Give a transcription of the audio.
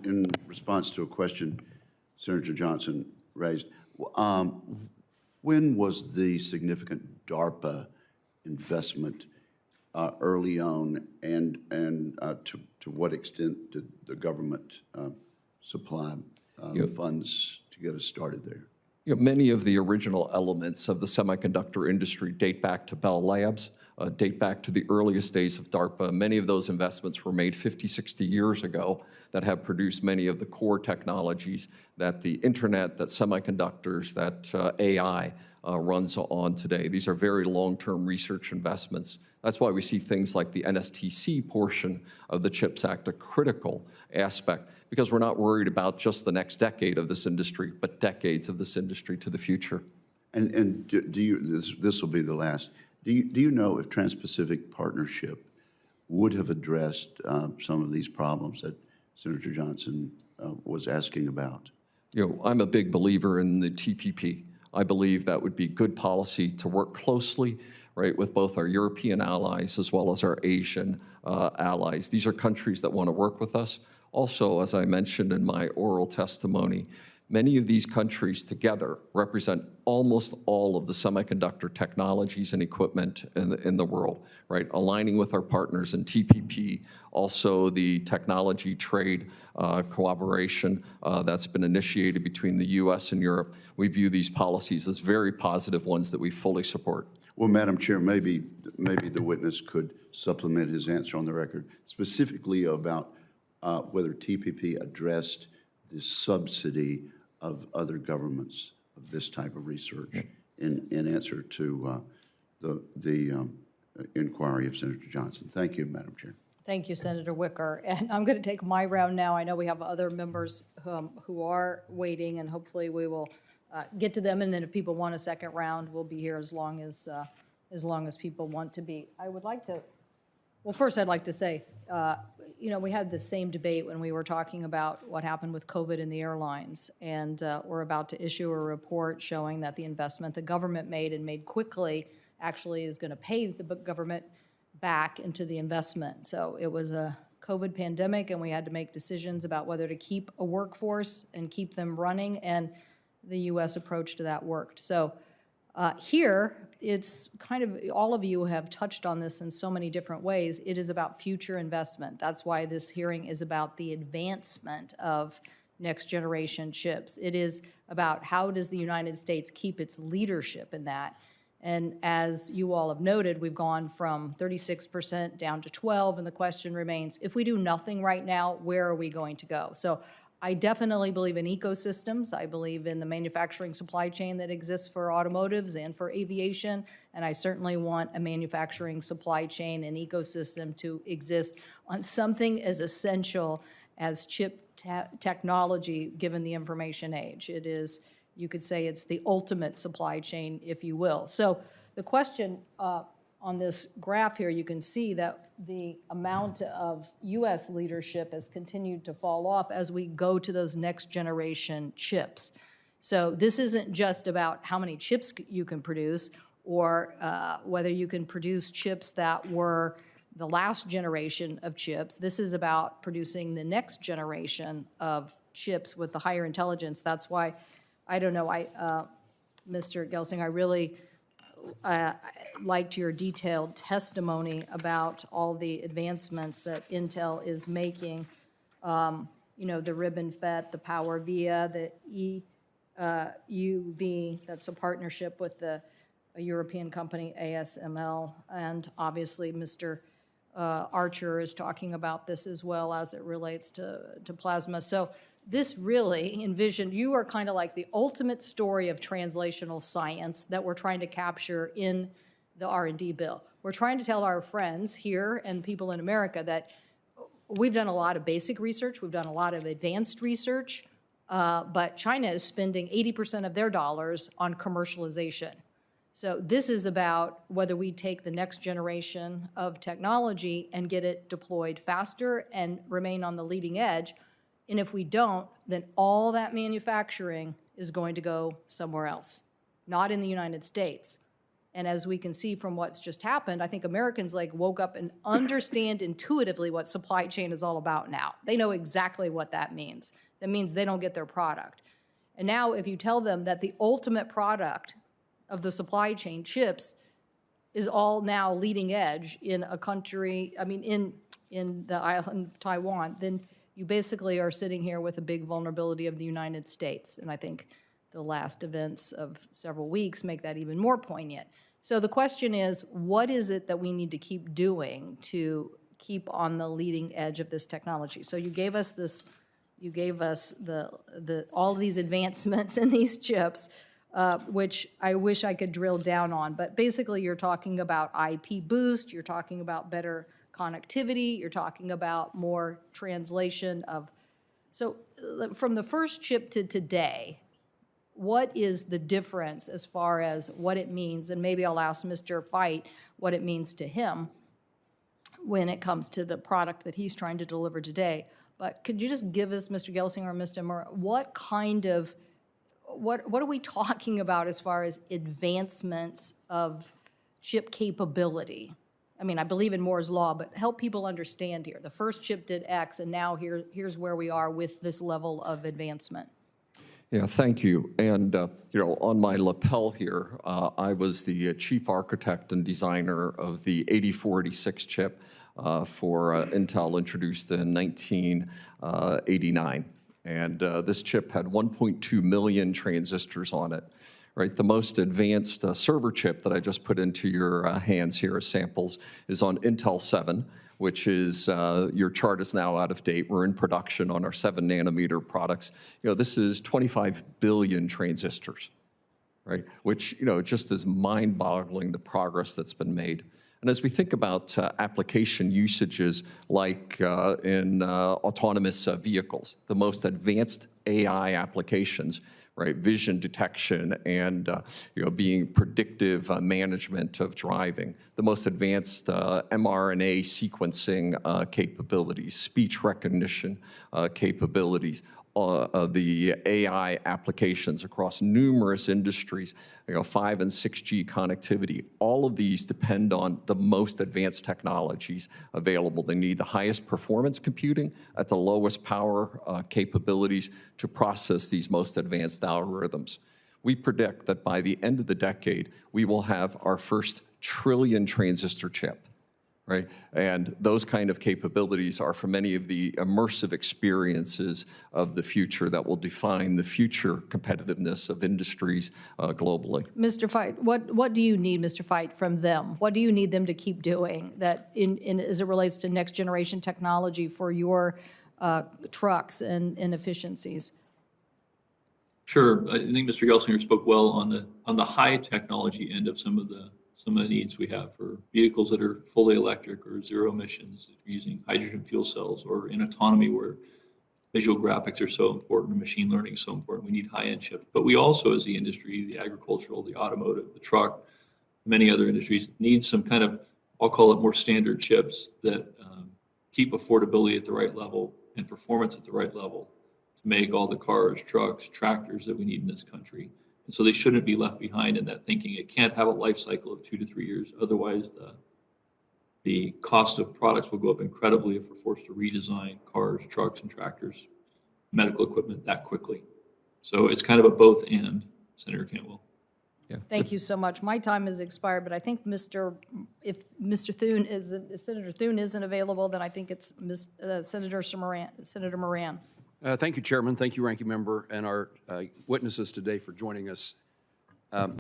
in response to a question Senator Johnson raised, when was the significant DARPA investment early on, and to what extent did the government supply funds to get us started there? Many of the original elements of the semiconductor industry date back to Bell Labs, date back to the earliest days of DARPA. Many of those investments were made 50, 60 years ago that have produced many of the core technologies that the internet, that semiconductors, that AI runs on today. These are very long-term research investments. That's why we see things like the NSTC portion of the CHIPS Act a critical aspect, because we're not worried about just the next decade of this industry, but decades of this industry to the future. And do you, this will be the last, do you know if Trans-Pacific Partnership would have addressed some of these problems that Senator Johnson was asking about? I'm a big believer in the TPP. I believe that would be good policy to work closely, right, with both our European allies as well as our Asian allies. These are countries that want to work with us. Also, as I mentioned in my oral testimony, many of these countries together represent almost all of the semiconductor technologies and equipment in the world, right? Aligning with our partners in TPP, also the technology trade cooperation that's been initiated between the U.S. and Europe. We view these policies as very positive ones that we fully support. Well, Madam Chair, maybe the witness could supplement his answer on the record, specifically about whether TPP addressed the subsidy of other governments of this type of research in answer to the inquiry of Senator Johnson. Thank you, Madam Chair. Thank you, Senator Wicker. And I'm going to take my round now. I know we have other members who are waiting, and hopefully we will get to them. And then if people want a second round, we'll be here as long as people want to be. I would like to, well, first I'd like to say, we had the same debate when we were talking about what happened with COVID in the airlines, and we're about to issue a report showing that the investment the government made and made quickly actually is going to pay the government back into the investment. So it was a COVID pandemic, and we had to make decisions about whether to keep a workforce and keep them running, and the U.S. approach to that worked. So here, it's kind of, all of you have touched on this in so many different ways. It is about future investment. That's why this hearing is about the advancement of next generation chips. It is about how does the United States keep its leadership in that. And as you all have noted, we've gone from 36% down to 12%, and the question remains, if we do nothing right now, where are we going to go? So I definitely believe in ecosystems. I believe in the manufacturing supply chain that exists for automotives and for aviation, and I certainly want a manufacturing supply chain and ecosystem to exist on something as essential as chip technology, given the information age. It is, you could say it's the ultimate supply chain, if you will. So the question on this graph here, you can see that the amount of U.S. leadership has continued to fall off as we go to those next generation chips. So this isn't just about how many chips you can produce or whether you can produce chips that were the last generation of chips. This is about producing the next generation of chips with the higher intelligence. That's why, I don't know, Mr. Gelsing, I really liked your detailed testimony about all the advancements that Intel is making. The ribbon FET, the Power Via, the EUV, that's a partnership with a European company, ASML, and obviously Mr. Archer is talking about this as well as it relates to plasma. So this really envisioned, you are kind of like the ultimate story of translational science that we're trying to capture in the R&D bill. We're trying to tell our friends here and people in America that we've done a lot of basic research, we've done a lot of advanced research, but China is spending 80% of their dollars on commercialization. So this is about whether we take the next generation of technology and get it deployed faster and remain on the leading edge. And if we don't, then all that manufacturing is going to go somewhere else, not in the United States. And as we can see from what's just happened, I think Americans like woke up and understand intuitively what supply chain is all about now. They know exactly what that means. That means they don't get their product. And now if you tell them that the ultimate product of the supply chain, chips, is all now leading edge in a country, I mean, in the island of Taiwan, then you basically are sitting here with a big vulnerability of the United States. And I think the last events of several weeks make that even more poignant. So the question is, what is it that we need to keep doing to keep on the leading edge of this technology? So you gave us this, you gave us all of these advancements in these chips, which I wish I could drill down on. But basically, you're talking about IP boost, you're talking about better connectivity, you're talking about more translation of. So from the first chip to today, what is the difference as far as what it means? And maybe I'll ask Mr. Fight what it means to him when it comes to the product that he's trying to deliver today. But could you just give us, Mr. Gelsinger or Mr. Murray, what kind of, what are we talking about as far as advancements of chip capability? I mean, I believe in Moore's Law, but help people understand here. The first chip did X, and now here's where we are with this level of advancement. Yeah, thank you. And, on my lapel here, I was the chief architect and designer of the 8486 chip for Intel, introduced in 1989. And this chip had 1.2 million transistors on it. Right, the most advanced server chip that I just put into your hands here as samples is on Intel 7, which is, your chart is now out of date. We're in production on our 7-nanometer products. This is 25 billion transistors, right? Which, just is mind-boggling, the progress that's been made. And as we think about application usages like in autonomous vehicles, the most advanced AI applications, right, vision detection and being predictive management of driving, the most advanced mRNA sequencing capabilities, speech recognition capabilities, the AI applications across numerous industries, 5 and 6G connectivity. All of these depend on the most advanced technologies available. They need the highest performance computing at the lowest power capabilities to process these most advanced algorithms. We predict that by the end of the decade, we will have our first trillion transistor chip. Right? And those kind of capabilities are for many of the immersive experiences of the future that will define the future competitiveness of industries globally. Mr. Fight, what do you need, Mr. Fight, from them? What do you need them to keep doing that as it relates to next generation technology for your trucks and efficiencies? Sure. I think Mr. Gelsinger spoke well on the high technology end of some of the needs we have for vehicles that are fully electric or zero emissions, using hydrogen fuel cells, or in autonomy where visual graphics are so important and machine learning is so important. We need high-end chips. But we also, as the industry, the agricultural, the automotive, the truck, many other industries, need some kind of, I'll call it more standard chips that keep affordability at the right level and performance at the right level to make all the cars, trucks, tractors that we need in this country. And so they shouldn't be left behind in that thinking. It can't have a life cycle of 2 to 3 years. Otherwise, the cost of products will go up incredibly if we're forced to redesign cars, trucks, and tractors, medical equipment that quickly. So it's kind of a both and, Senator Cantwell. Yeah. Thank you so much. My time has expired, but I think if Senator Thune isn't available, then I think it's Senator Moran. Thank you, Chairman. Thank you, Ranking Member, and our witnesses today for joining us.